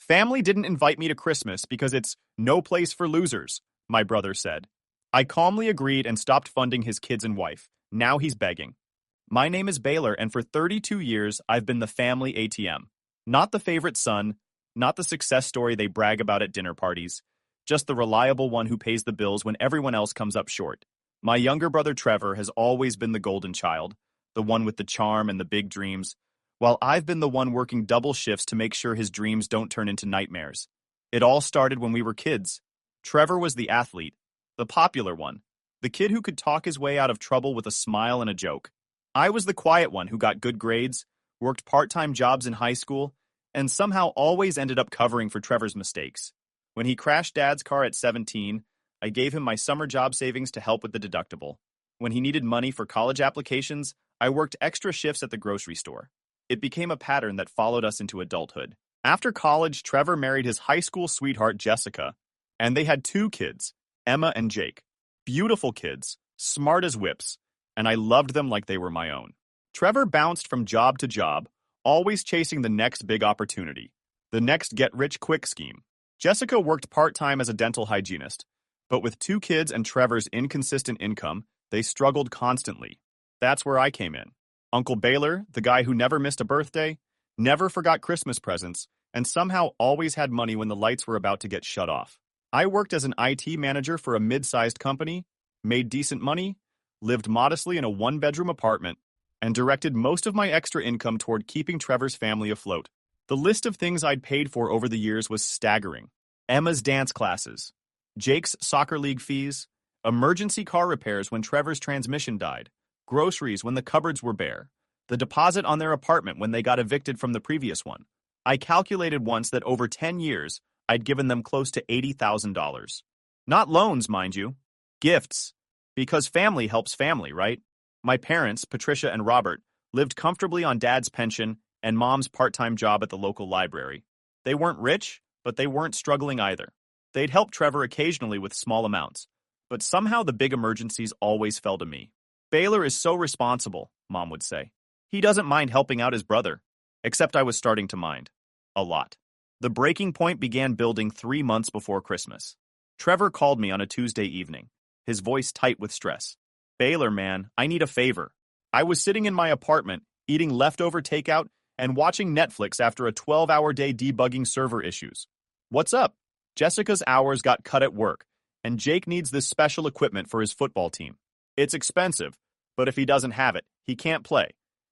Family didn't invite me to Christmas because it's no place for losers, my brother said. I calmly agreed and stopped funding his kids and wife. Now he's begging. My name is Baylor, and for 32 years, I've been the family ATM. Not the favorite son, not the success story they brag about at dinner parties, just the reliable one who pays the bills when everyone else comes up short. My younger brother Trevor has always been the golden child, the one with the charm and the big dreams, while I've been the one working double shifts to make sure his dreams don't turn into nightmares. It all started when we were kids. Trevor was the athlete, the popular one, the kid who could talk his way out of trouble with a smile and a joke. I was the quiet one who got good grades, worked part-time jobs in high school, and somehow always ended up covering for Trevor's mistakes. When he crashed Dad's car at 17, I gave him my summer job savings to help with the deductible. When he needed money for college applications, I worked extra shifts at the grocery store. It became a pattern that followed us into adulthood. After college, Trevor married his high school sweetheart, Jessica, and they had 2 kids, Emma and Jake. Beautiful kids, smart as whips, and I loved them like they were my own. Trevor bounced from job to job, always chasing the next big opportunity, the next get-rich-quick scheme. Jessica worked part-time as a dental hygienist, but with 2 kids and Trevor's inconsistent income, they struggled constantly. That's where I came in. Uncle Baylor, the guy who never missed a birthday, never forgot Christmas presents, and somehow always had money when the lights were about to get shut off. I worked as an IT manager for a mid-sized company, made decent money, lived modestly in a 1-bedroom apartment, and directed most of my extra income toward keeping Trevor's family afloat. The list of things I'd paid for over the years was staggering. Emma's dance classes, Jake's soccer league fees, emergency car repairs when Trevor's transmission died, groceries when the cupboards were bare, the deposit on their apartment when they got evicted from the previous one. I calculated once that over 10 years, I'd given them close to $80,000. Not loans, mind you. Gifts. Because family helps family, right? My parents, Patricia and Robert, lived comfortably on Dad's pension and Mom's part-time job at the local library. They weren't rich, but they weren't struggling either. They'd help Trevor occasionally with small amounts, but somehow the big emergencies always fell to me. Baylor is so responsible, Mom would say. He doesn't mind helping out his brother, except I was starting to mind. A lot. The breaking point began building 3 months before Christmas. Trevor called me on a Tuesday evening, his voice tight with stress. Baylor, man, I need a favor. I was sitting in my apartment, eating leftover takeout and watching Netflix after a 12-hour day debugging server issues. What's up? Jessica's hours got cut at work, and Jake needs this special equipment for his football team. It's expensive, but if he doesn't have it, he can't play,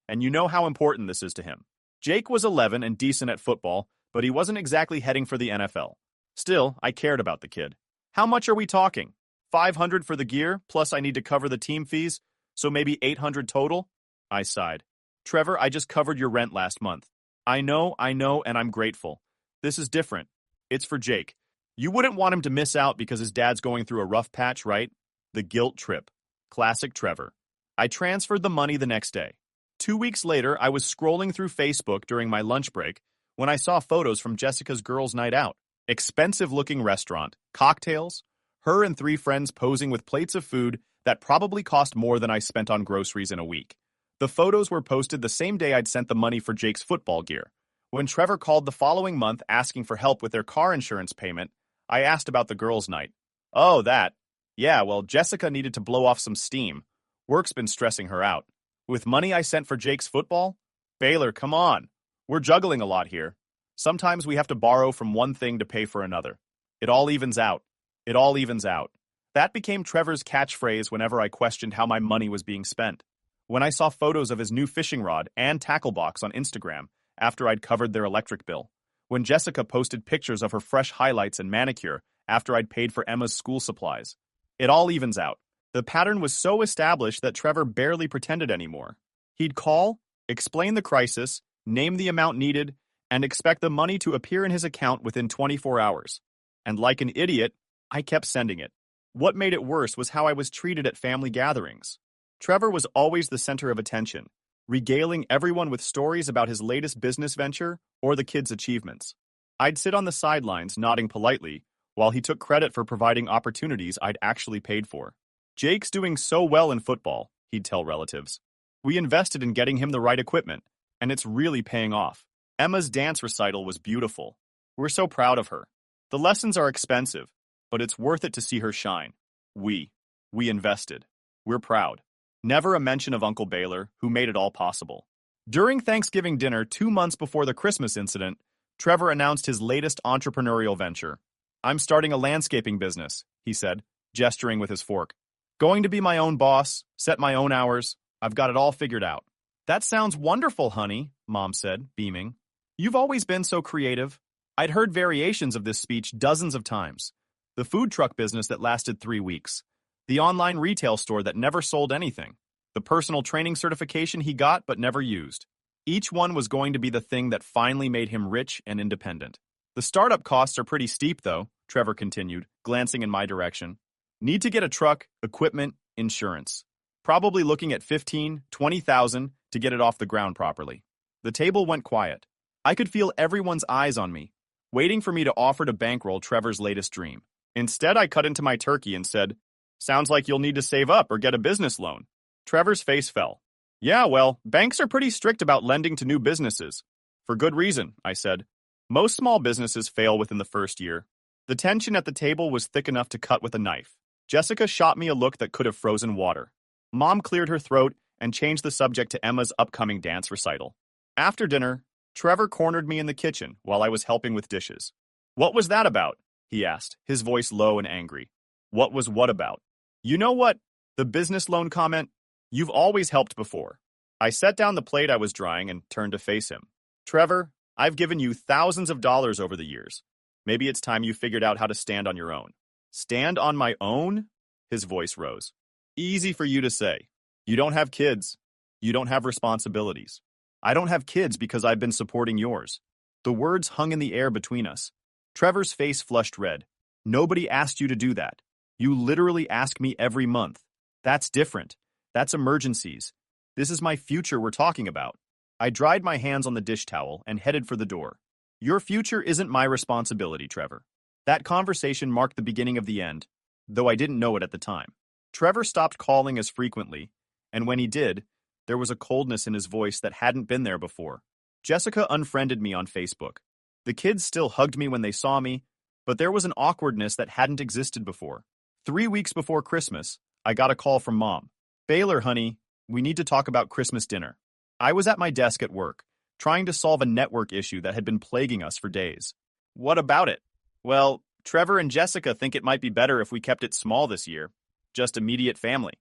and you know how important this is to him. Jake was 11 and decent at football, but he wasn't exactly heading for the NFL. Still, I cared about the kid. How much are we talking? $500 for the gear, plus I need to cover the team fees, so maybe $800 total? I sighed. Trevor, I just covered your rent last month. I know, and I'm grateful. This is different. It's for Jake. You wouldn't want him to miss out because his dad's going through a rough patch, right? The guilt trip. Classic Trevor. I transferred the money the next day. 2 weeks later, I was scrolling through Facebook during my lunch break when I saw photos from Jessica's girls' night out. Expensive-looking restaurant, cocktails, her and 3 friends posing with plates of food that probably cost more than I spent on groceries in a week. The photos were posted the same day I'd sent the money for Jake's football gear. When Trevor called the following month asking for help with their car insurance payment, I asked about the girls' night. Oh, that. Yeah, well, Jessica needed to blow off some steam. Work's been stressing her out. With money I sent for Jake's football? Baylor, come on. We're juggling a lot here. Sometimes we have to borrow from one thing to pay for another. It all evens out. It all evens out. That became Trevor's catchphrase whenever I questioned how my money was being spent. When I saw photos of his new fishing rod and tackle box on Instagram after I'd covered their electric bill. When Jessica posted pictures of her fresh highlights and manicure after I'd paid for Emma's school supplies. It all evens out. The pattern was so established that Trevor barely pretended anymore. He'd call, explain the crisis, name the amount needed, and expect the money to appear in his account within 24 hours. And like an idiot, I kept sending it. What made it worse was how I was treated at family gatherings. Trevor was always the center of attention, regaling everyone with stories about his latest business venture or the kids' achievements. I'd sit on the sidelines nodding politely while he took credit for providing opportunities I'd actually paid for. Jake's doing so well in football, he'd tell relatives. We invested in getting him the right equipment, and it's really paying off. Emma's dance recital was beautiful. We're so proud of her. The lessons are expensive, but it's worth it to see her shine. We. We invested. We're proud. Never a mention of Uncle Baylor, who made it all possible. During Thanksgiving dinner 2 months before the Christmas incident, Trevor announced his latest entrepreneurial venture. I'm starting a landscaping business, he said, gesturing with his fork. Going to be my own boss, set my own hours. I've got it all figured out. That sounds wonderful, honey, Mom said, beaming. You've always been so creative. I'd heard variations of this speech dozens of times. The food truck business that lasted 3 weeks. The online retail store that never sold anything. The personal training certification he got but never used. Each one was going to be the thing that finally made him rich and independent. The startup costs are pretty steep, though, Trevor continued, glancing in my direction. Need to get a truck, equipment, insurance. Probably looking at $15,000, $20,000 to get it off the ground properly. The table went quiet. I could feel everyone's eyes on me, waiting for me to offer to bankroll Trevor's latest dream. Instead, I cut into my turkey and said, Sounds like you'll need to save up or get a business loan. Trevor's face fell. Yeah, well, banks are pretty strict about lending to new businesses. For good reason, I said. Most small businesses fail within the first year. The tension at the table was thick enough to cut with a knife. Jessica shot me a look that could have frozen water. Mom cleared her throat and changed the subject to Emma's upcoming dance recital. After dinner, Trevor cornered me in the kitchen while I was helping with dishes. What was that about? He asked, his voice low and angry. What was what about? You know what? The business loan comment? You've always helped before. I set down the plate I was drying and turned to face him. Trevor, I've given you thousands of dollars over the years. Maybe it's time you figured out how to stand on your own. Stand on my own? His voice rose. Easy for you to say. You don't have kids. You don't have responsibilities. I don't have kids because I've been supporting yours. The words hung in the air between us. Trevor's face flushed red. Nobody asked you to do that. You literally ask me every month. That's different. That's emergencies. This is my future we're talking about. I dried my hands on the dish towel and headed for the door. Your future isn't my responsibility, Trevor. That conversation marked the beginning of the end, though I didn't know it at the time. Trevor stopped calling as frequently, and when he did, there was a coldness in his voice that hadn't been there before. Jessica unfriended me on Facebook. The kids still hugged me when they saw me, but there was an awkwardness that hadn't existed before. 3 weeks before Christmas, I got a call from Mom. Baylor, honey, we need to talk about Christmas dinner. I was at my desk at work, trying to solve a network issue that had been plaguing us for days. What about it? Well, Trevor and Jessica think it might be better if we kept it small this year. Just immediate family.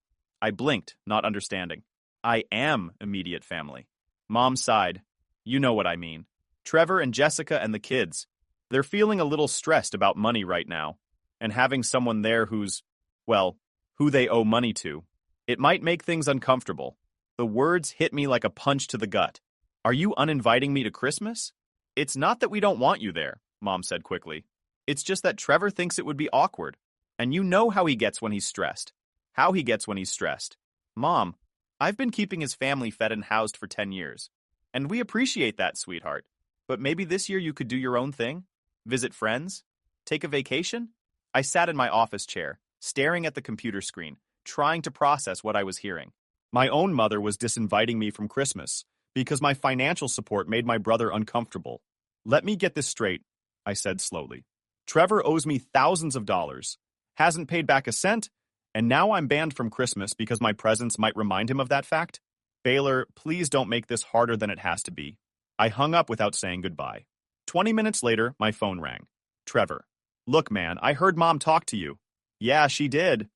I blinked, not understanding. I am immediate family. Mom sighed. You know what I mean. Trevor and Jessica and the kids. They're feeling a little stressed about money right now, and having someone there who's, well, who they owe money to. It might make things uncomfortable. The words hit me like a punch to the gut. Are you uninviting me to Christmas? It's not that we don't want you there, Mom said quickly. It's just that Trevor thinks it would be awkward. And you know how he gets when he's stressed. How he gets when he's stressed. Mom, I've been keeping his family fed and housed for 10 years. And we appreciate that, sweetheart. But maybe this year you could do your own thing? Visit friends? Take a vacation? I sat in my office chair, staring at the computer screen, trying to process what I was hearing. My own mother was disinviting me from Christmas because my financial support made my brother uncomfortable. Let me get this straight, I said slowly. Trevor owes me thousands of dollars, hasn't paid back a cent, and now I'm banned from Christmas because my presence might remind him of that fact? Baylor, please don't make this harder than it has to be. I hung up without saying goodbye. 20 minutes later, my phone rang. Trevor. Look, man, I heard Mom talk to you. Yeah, she did.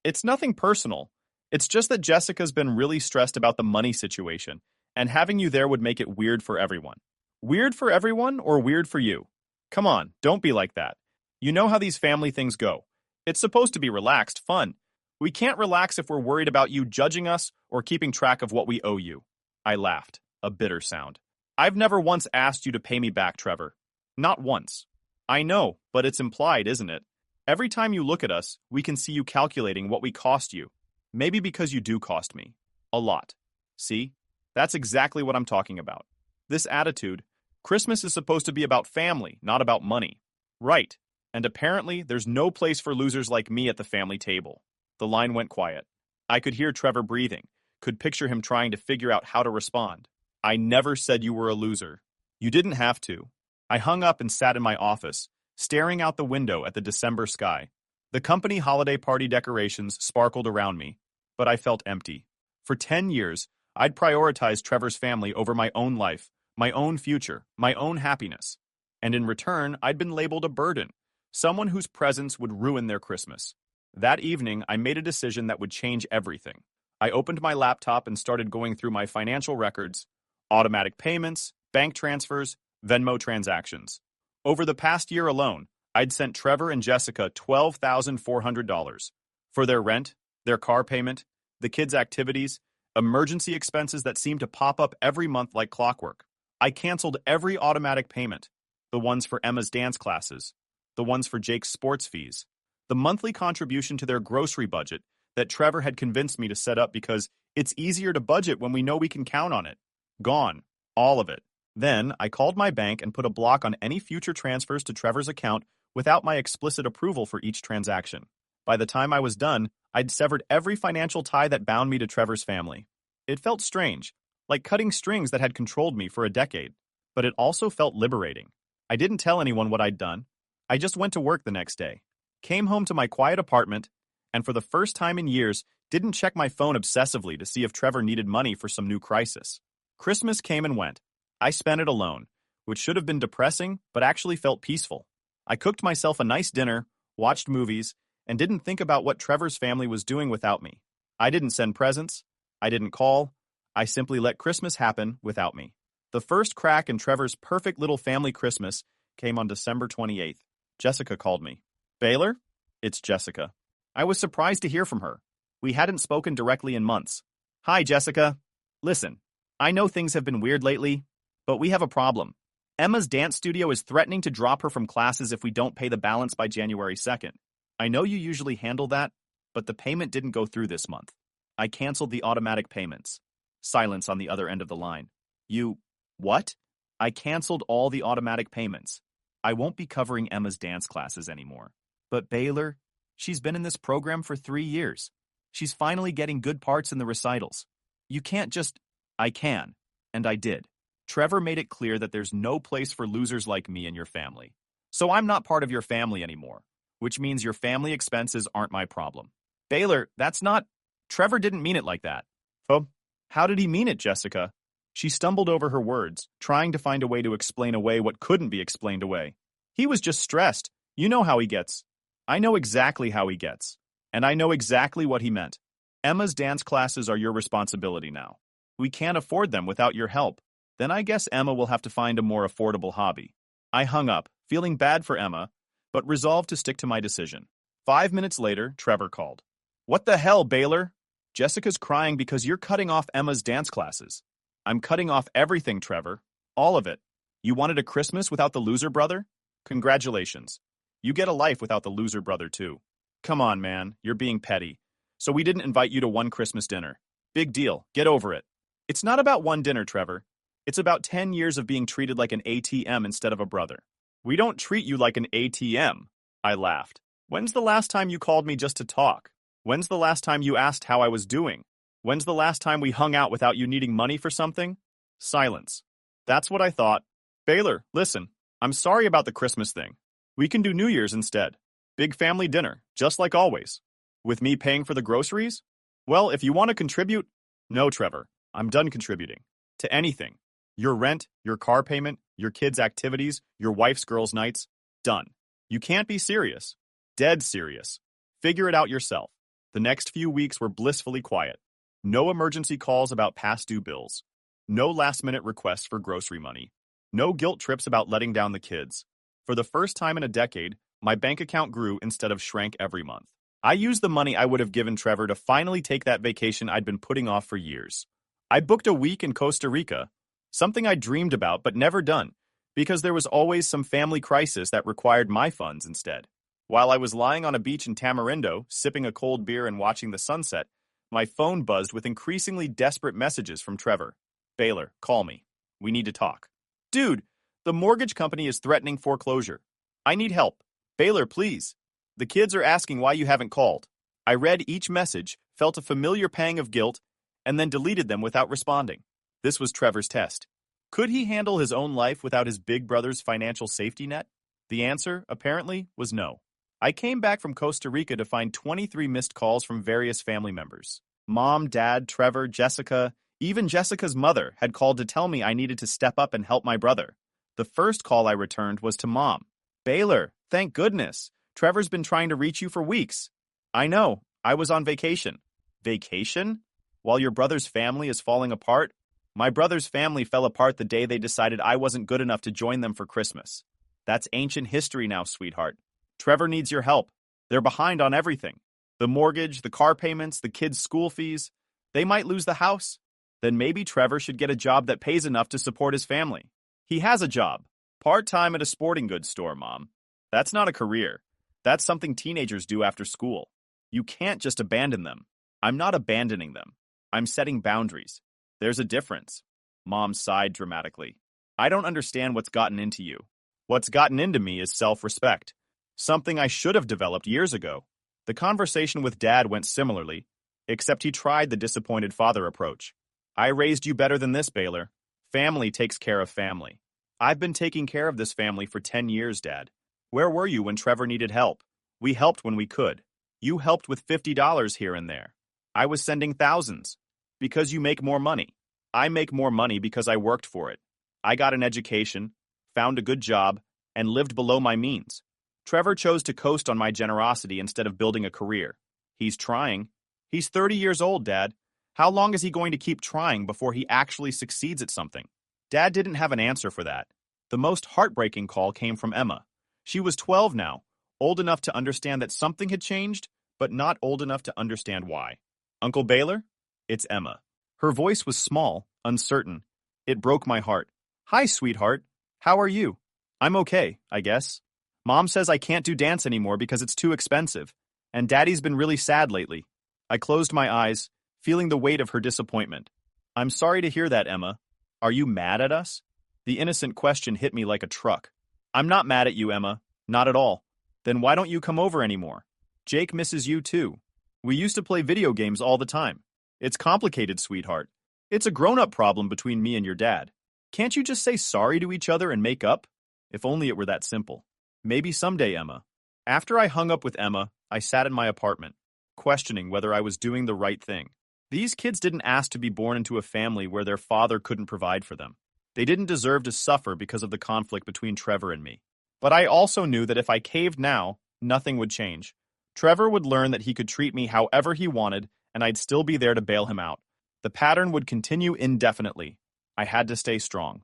It's nothing personal. It's just that Jessica's been really stressed about the money situation, and having you there would make it weird for everyone. Weird for everyone or weird for you? Come on, don't be like that. You know how these family things go. It's supposed to be relaxed, fun. We can't relax if we're worried about you judging us or keeping track of what we owe you. I laughed, a bitter sound. I've never once asked you to pay me back, Trevor. Not once. I know, but it's implied, isn't it? Every time you look at us, we can see you calculating what we cost you. Maybe because you do cost me. A lot. See? That's exactly what I'm talking about. This attitude, Christmas is supposed to be about family, not about money. Right. And apparently, there's no place for losers like me at the family table. The line went quiet. I could hear Trevor breathing, could picture him trying to figure out how to respond. I never said you were a loser. You didn't have to. I hung up and sat in my office, staring out the window at the December sky. The company holiday party decorations sparkled around me, but I felt empty. For 10 years, I'd prioritized Trevor's family over my own life, my own future, my own happiness. And in return, I'd been labeled a burden, someone whose presence would ruin their Christmas. That evening, I made a decision that would change everything. I opened my laptop and started going through my financial records, automatic payments, bank transfers, Venmo transactions. Over the past year alone, I'd sent Trevor and Jessica $12,400 for their rent, their car payment, the kids' activities, emergency expenses that seemed to pop up every month like clockwork. I canceled every automatic payment, the ones for Emma's dance classes, the ones for Jake's sports fees, the monthly contribution to their grocery budget that Trevor had convinced me to set up because it's easier to budget when we know we can count on it. Gone. All of it. Then, I called my bank and put a block on any future transfers to Trevor's account without my explicit approval for each transaction. By the time I was done, I'd severed every financial tie that bound me to Trevor's family. It felt strange, like cutting strings that had controlled me for a decade, but it also felt liberating. I didn't tell anyone what I'd done. I just went to work the next day, came home to my quiet apartment, and for the first time in years, didn't check my phone obsessively to see if Trevor needed money for some new crisis. Christmas came and went. I spent it alone, which should have been depressing, but actually felt peaceful. I cooked myself a nice dinner, watched movies, and didn't think about what Trevor's family was doing without me. I didn't send presents. I didn't call. I simply let Christmas happen without me. The first crack in Trevor's perfect little family Christmas came on December 28th. Jessica called me. Baylor? It's Jessica. I was surprised to hear from her. We hadn't spoken directly in months. Hi, Jessica. Listen, I know things have been weird lately, but we have a problem. Emma's dance studio is threatening to drop her from classes if we don't pay the balance by January 2nd. I know you usually handle that, but the payment didn't go through this month. I canceled the automatic payments. Silence on the other end of the line. What? I canceled all the automatic payments. I won't be covering Emma's dance classes anymore. But Baylor, she's been in this program for 3 years. She's finally getting good parts in the recitals. You can't just... I can. And I did. Trevor made it clear that there's no place for losers like me in your family. So I'm not part of your family anymore, which means your family expenses aren't my problem. Baylor, that's not... Trevor didn't mean it like that. Oh, how did he mean it, Jessica? She stumbled over her words, trying to find a way to explain away what couldn't be explained away. He was just stressed. You know how he gets. I know exactly how he gets. And I know exactly what he meant. Emma's dance classes are your responsibility now. We can't afford them without your help. Then I guess Emma will have to find a more affordable hobby. I hung up, feeling bad for Emma, but resolved to stick to my decision. 5 minutes later, Trevor called. What the hell, Baylor? Jessica's crying because you're cutting off Emma's dance classes. I'm cutting off everything, Trevor. All of it. You wanted a Christmas without the loser brother? Congratulations. You get a life without the loser brother, too. Come on, man. You're being petty. So we didn't invite you to one Christmas dinner. Big deal. Get over it. It's not about one dinner, Trevor. It's about 10 years of being treated like an ATM instead of a brother. We don't treat you like an ATM. I laughed. When's the last time you called me just to talk? When's the last time you asked how I was doing? When's the last time we hung out without you needing money for something? Silence. That's what I thought. Baylor, listen. I'm sorry about the Christmas thing. We can do New Year's instead. Big family dinner, just like always. With me paying for the groceries? Well, if you want to contribute... No, Trevor. I'm done contributing. To anything. Your rent, your car payment, your kids' activities, your wife's girls' nights. Done. You can't be serious. Dead serious. Figure it out yourself. The next few weeks were blissfully quiet. No emergency calls about past due bills. No last-minute requests for grocery money. No guilt trips about letting down the kids. For the first time in a decade, my bank account grew instead of shrank every month. I used the money I would have given Trevor to finally take that vacation I'd been putting off for years. I booked a week in Costa Rica, something I dreamed about but never done, because there was always some family crisis that required my funds instead. While I was lying on a beach in Tamarindo, sipping a cold beer and watching the sunset, my phone buzzed with increasingly desperate messages from Trevor. Baylor, call me. We need to talk. Dude, the mortgage company is threatening foreclosure. I need help. Baylor, please. The kids are asking why you haven't called. I read each message, felt a familiar pang of guilt, and then deleted them without responding. This was Trevor's test. Could he handle his own life without his big brother's financial safety net? The answer, apparently, was no. I came back from Costa Rica to find 23 missed calls from various family members. Mom, Dad, Trevor, Jessica, even Jessica's mother had called to tell me I needed to step up and help my brother. The first call I returned was to Mom. Baylor, thank goodness. Trevor's been trying to reach you for weeks. I know, I was on vacation. Vacation? While your brother's family is falling apart? My brother's family fell apart the day they decided I wasn't good enough to join them for Christmas. That's ancient history now, sweetheart. Trevor needs your help. They're behind on everything. The mortgage, the car payments, the kids' school fees. They might lose the house. Then maybe Trevor should get a job that pays enough to support his family. He has a job. Part-time at a sporting goods store, Mom. That's not a career. That's something teenagers do after school. You can't just abandon them. I'm not abandoning them. I'm setting boundaries. There's a difference. Mom sighed dramatically. I don't understand what's gotten into you. What's gotten into me is self-respect. Something I should have developed years ago. The conversation with Dad went similarly, except he tried the disappointed father approach. I raised you better than this, Baylor. Family takes care of family. I've been taking care of this family for 10 years, Dad. Where were you when Trevor needed help? We helped when we could. You helped with $50 here and there. I was sending thousands. Because you make more money. I make more money because I worked for it. I got an education, found a good job, and lived below my means. Trevor chose to coast on my generosity instead of building a career. He's trying. He's 30 years old, Dad. How long is he going to keep trying before he actually succeeds at something? Dad didn't have an answer for that. The most heartbreaking call came from Emma. She was 12 now, old enough to understand that something had changed, but not old enough to understand why. Uncle Baylor? It's Emma. Her voice was small, uncertain. It broke my heart. Hi, sweetheart. How are you? I'm okay, I guess. Mom says I can't do dance anymore because it's too expensive, and Daddy's been really sad lately. I closed my eyes, feeling the weight of her disappointment. I'm sorry to hear that, Emma. Are you mad at us? The innocent question hit me like a truck. I'm not mad at you, Emma. Not at all. Then why don't you come over anymore? Jake misses you too. We used to play video games all the time. It's complicated, sweetheart. It's a grown-up problem between me and your dad. Can't you just say sorry to each other and make up? If only it were that simple. Maybe someday, Emma. After I hung up with Emma, I sat in my apartment, questioning whether I was doing the right thing. These kids didn't ask to be born into a family where their father couldn't provide for them. They didn't deserve to suffer because of the conflict between Trevor and me. But I also knew that if I caved now, nothing would change. Trevor would learn that he could treat me however he wanted, and I'd still be there to bail him out. The pattern would continue indefinitely. I had to stay strong.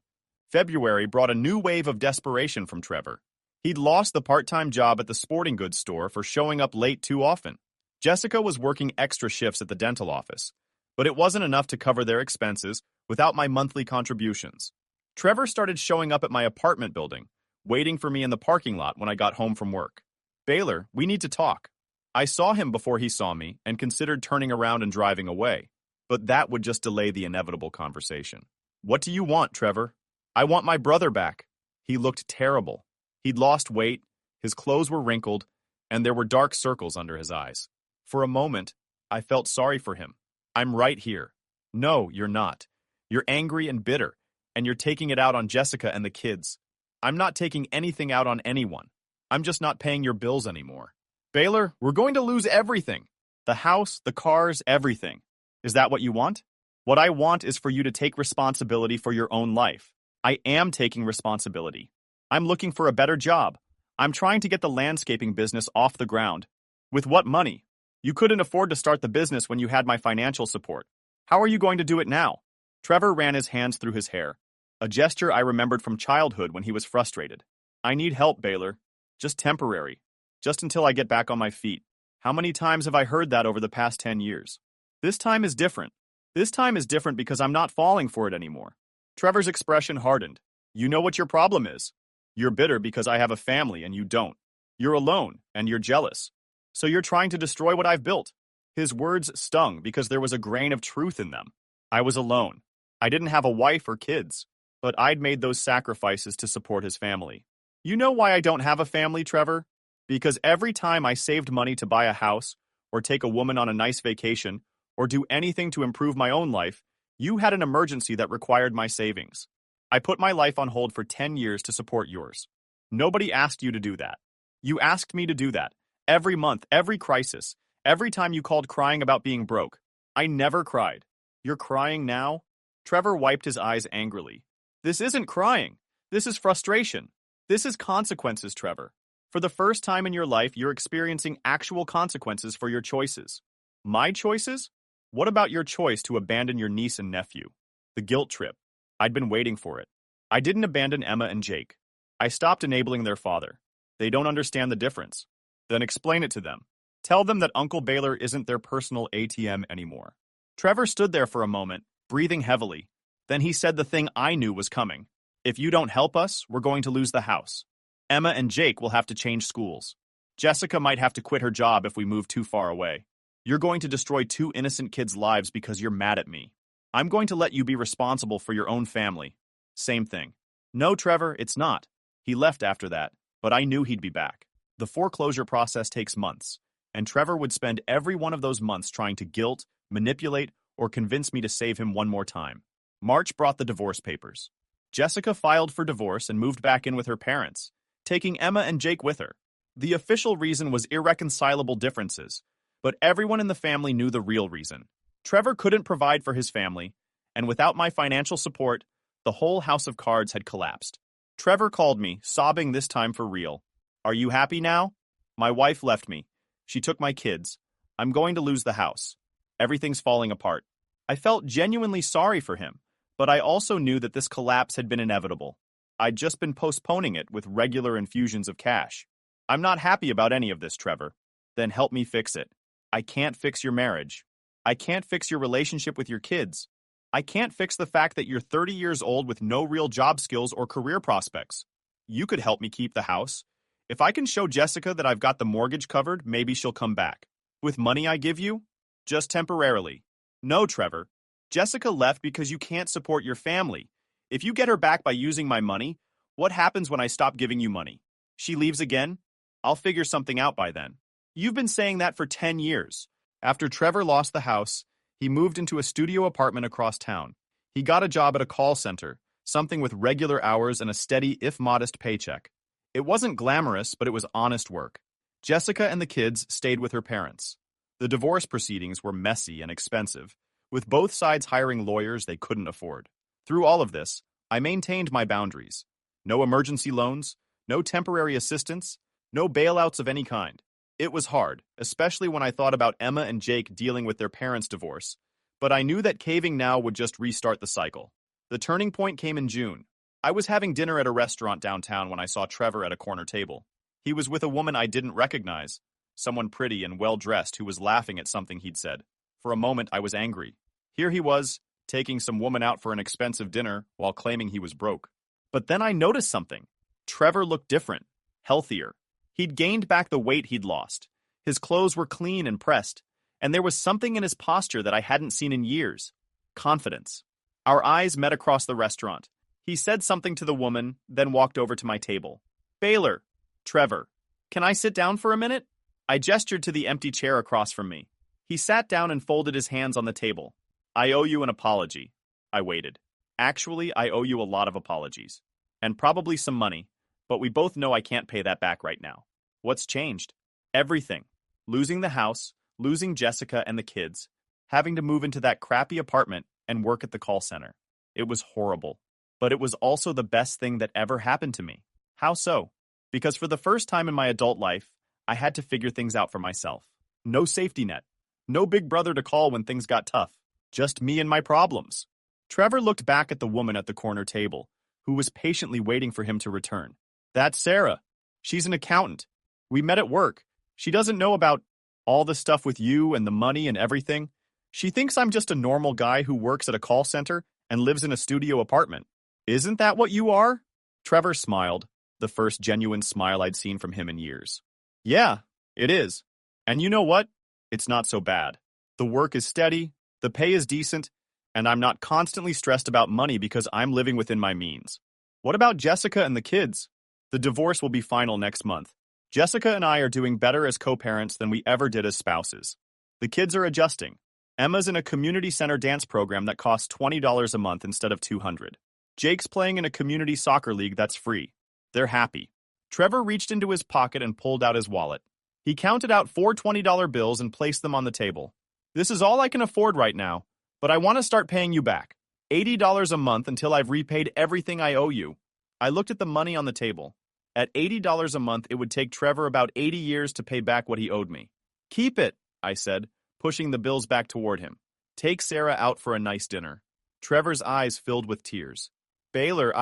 February brought a new wave of desperation from Trevor. He'd lost the part-time job at the sporting goods store for showing up late too often. Jessica was working extra shifts at the dental office, but it wasn't enough to cover their expenses without my monthly contributions. Trevor started showing up at my apartment building, waiting for me in the parking lot when I got home from work. Baylor, we need to talk. I saw him before he saw me and considered turning around and driving away, but that would just delay the inevitable conversation. What do you want, Trevor? I want my brother back. He looked terrible. He'd lost weight, his clothes were wrinkled, and there were dark circles under his eyes. For a moment, I felt sorry for him. I'm right here. No, you're not. You're angry and bitter, and you're taking it out on Jessica and the kids. I'm not taking anything out on anyone. I'm just not paying your bills anymore. Baylor, we're going to lose everything. The house, the cars, everything. Is that what you want? What I want is for you to take responsibility for your own life. I am taking responsibility. I'm looking for a better job. I'm trying to get the landscaping business off the ground. With what money? You couldn't afford to start the business when you had my financial support. How are you going to do it now? Trevor ran his hands through his hair, a gesture I remembered from childhood when he was frustrated. I need help, Baylor. Just temporary. Just until I get back on my feet. How many times have I heard that over the past 10 years? This time is different. This time is different because I'm not falling for it anymore. Trevor's expression hardened. You know what your problem is. You're bitter because I have a family and you don't. You're alone and you're jealous. So you're trying to destroy what I've built. His words stung because there was a grain of truth in them. I was alone. I didn't have a wife or kids, but I'd made those sacrifices to support his family. You know why I don't have a family, Trevor? Because every time I saved money to buy a house, or take a woman on a nice vacation, or do anything to improve my own life, you had an emergency that required my savings. I put my life on hold for 10 years to support yours. Nobody asked you to do that. You asked me to do that. Every month, every crisis, every time you called crying about being broke. I never cried. You're crying now? Trevor wiped his eyes angrily. This isn't crying. This is frustration. This is consequences, Trevor. For the first time in your life, you're experiencing actual consequences for your choices. My choices? What about your choice to abandon your niece and nephew? The guilt trip. I'd been waiting for it. I didn't abandon Emma and Jake. I stopped enabling their father. They don't understand the difference. Then explain it to them. Tell them that Uncle Baylor isn't their personal ATM anymore. Trevor stood there for a moment, breathing heavily. Then he said the thing I knew was coming. If you don't help us, we're going to lose the house. Emma and Jake will have to change schools. Jessica might have to quit her job if we move too far away. You're going to destroy 2 innocent kids' lives because you're mad at me. I'm going to let you be responsible for your own family. Same thing. No, Trevor, it's not. He left after that, but I knew he'd be back. The foreclosure process takes months, and Trevor would spend every one of those months trying to guilt, manipulate, or convince me to save him one more time. March brought the divorce papers. Jessica filed for divorce and moved back in with her parents, taking Emma and Jake with her. The official reason was irreconcilable differences, but everyone in the family knew the real reason. Trevor couldn't provide for his family, and without my financial support, the whole house of cards had collapsed. Trevor called me, sobbing this time for real. Are you happy now? My wife left me. She took my kids. I'm going to lose the house. Everything's falling apart. I felt genuinely sorry for him, but I also knew that this collapse had been inevitable. I'd just been postponing it with regular infusions of cash. I'm not happy about any of this, Trevor. Then help me fix it. I can't fix your marriage. I can't fix your relationship with your kids. I can't fix the fact that you're 30 years old with no real job skills or career prospects. You could help me keep the house. If I can show Jessica that I've got the mortgage covered, maybe she'll come back. With money I give you? Just temporarily. No, Trevor. Jessica left because you can't support your family. If you get her back by using my money, what happens when I stop giving you money? She leaves again? I'll figure something out by then. You've been saying that for 10 years. After Trevor lost the house, he moved into a studio apartment across town. He got a job at a call center, something with regular hours and a steady, if modest, paycheck. It wasn't glamorous, but it was honest work. Jessica and the kids stayed with her parents. The divorce proceedings were messy and expensive, with both sides hiring lawyers they couldn't afford. Through all of this, I maintained my boundaries. No emergency loans, no temporary assistance, no bailouts of any kind. It was hard, especially when I thought about Emma and Jake dealing with their parents' divorce, but I knew that caving now would just restart the cycle. The turning point came in June. I was having dinner at a restaurant downtown when I saw Trevor at a corner table. He was with a woman I didn't recognize, someone pretty and well-dressed who was laughing at something he'd said. For a moment, I was angry. Here he was, taking some woman out for an expensive dinner while claiming he was broke. But then I noticed something. Trevor looked different, healthier. He'd gained back the weight he'd lost. His clothes were clean and pressed, and there was something in his posture that I hadn't seen in years. Confidence. Our eyes met across the restaurant. He said something to the woman, then walked over to my table. Baylor. Trevor. Can I sit down for a minute? I gestured to the empty chair across from me. He sat down and folded his hands on the table. I owe you an apology. I waited. Actually, I owe you a lot of apologies. And probably some money, but we both know I can't pay that back right now. What's changed? Everything. Losing the house, losing Jessica and the kids, having to move into that crappy apartment and work at the call center. It was horrible. But it was also the best thing that ever happened to me. How so? Because for the first time in my adult life, I had to figure things out for myself. No safety net. No big brother to call when things got tough. Just me and my problems. Trevor looked back at the woman at the corner table, who was patiently waiting for him to return. That's Sarah. She's an accountant. We met at work. She doesn't know about all the stuff with you and the money and everything. She thinks I'm just a normal guy who works at a call center and lives in a studio apartment. Isn't that what you are? Trevor smiled, the first genuine smile I'd seen from him in years. Yeah, it is. And you know what? It's not so bad. The work is steady, the pay is decent, and I'm not constantly stressed about money because I'm living within my means. What about Jessica and the kids? The divorce will be final next month. Jessica and I are doing better as co-parents than we ever did as spouses. The kids are adjusting. Emma's in a community center dance program that costs $20 a month instead of $200. Jake's playing in a community soccer league that's free. They're happy. Trevor reached into his pocket and pulled out his wallet. He counted out four $20 bills and placed them on the table. This is all I can afford right now, but I want to start paying you back. $80 a month until I've repaid everything I owe you. I looked at the money on the table. At $80 a month, it would take Trevor about 80 years to pay back what he owed me. Keep it, I said, pushing the bills back toward him. Take Sarah out for a nice dinner. Trevor's eyes filled with tears. Baylor,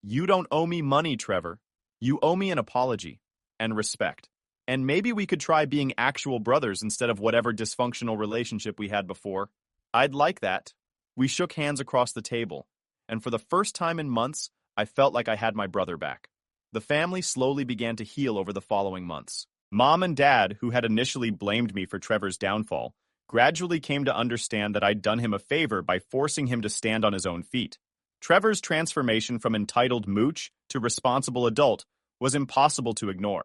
You don't owe me money, Trevor. You owe me an apology. And respect. And maybe we could try being actual brothers instead of whatever dysfunctional relationship we had before. I'd like that. We shook hands across the table, and for the first time in months, I felt like I had my brother back. The family slowly began to heal over the following months. Mom and Dad, who had initially blamed me for Trevor's downfall, gradually came to understand that I'd done him a favor by forcing him to stand on his own feet. Trevor's transformation from entitled mooch to responsible adult was impossible to ignore.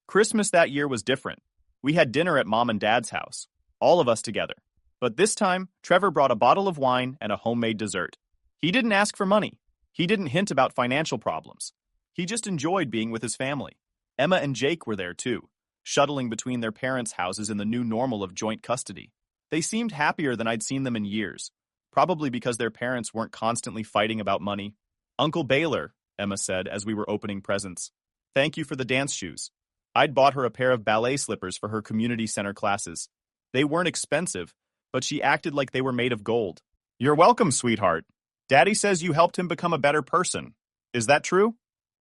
Christmas that year was different. We had dinner at Mom and Dad's house, all of us together. But this time, Trevor brought a bottle of wine and a homemade dessert. He didn't ask for money. He didn't hint about financial problems. He just enjoyed being with his family. Emma and Jake were there too, shuttling between their parents' houses in the new normal of joint custody. They seemed happier than I'd seen them in years, probably because their parents weren't constantly fighting about money. Uncle Baylor, Emma said as we were opening presents. Thank you for the dance shoes. I'd bought her a pair of ballet slippers for her community center classes. They weren't expensive, but she acted like they were made of gold. You're welcome, sweetheart. Daddy says you helped him become a better person. Is that true?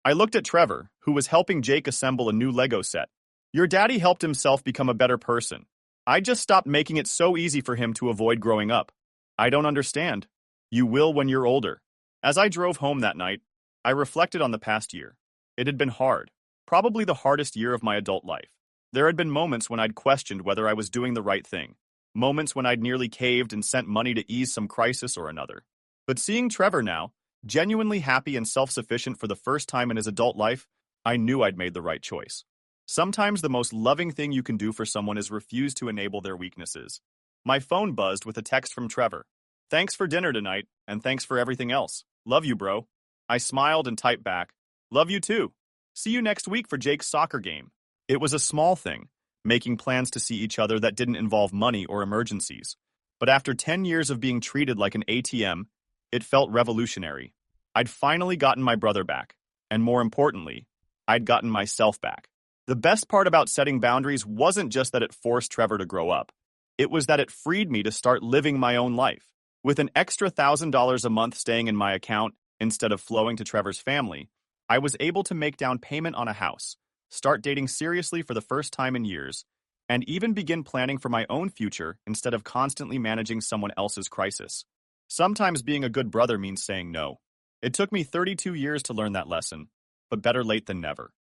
I looked at Trevor, who was helping Jake assemble a new Lego set. Your daddy helped himself become a better person. I just stopped making it so easy for him to avoid growing up. I don't understand. You will when you're older. As I drove home that night, I reflected on the past year. It had been hard, probably the hardest year of my adult life. There had been moments when I'd questioned whether I was doing the right thing. Moments when I'd nearly caved and sent money to ease some crisis or another. But seeing Trevor now, genuinely happy and self-sufficient for the first time in his adult life, I knew I'd made the right choice. Sometimes the most loving thing you can do for someone is refuse to enable their weaknesses. My phone buzzed with a text from Trevor. Thanks for dinner tonight, and thanks for everything else. Love you, bro. I smiled and typed back. Love you too. See you next week for Jake's soccer game. It was a small thing, making plans to see each other that didn't involve money or emergencies. But after 10 years of being treated like an ATM, it felt revolutionary. I'd finally gotten my brother back, and more importantly, I'd gotten myself back. The best part about setting boundaries wasn't just that it forced Trevor to grow up. It was that it freed me to start living my own life. With an extra $1,000 a month staying in my account instead of flowing to Trevor's family, I was able to make down payment on a house, start dating seriously for the first time in years, and even begin planning for my own future instead of constantly managing someone else's crisis. Sometimes being a good brother means saying no. It took me 32 years to learn that lesson, but better late than never.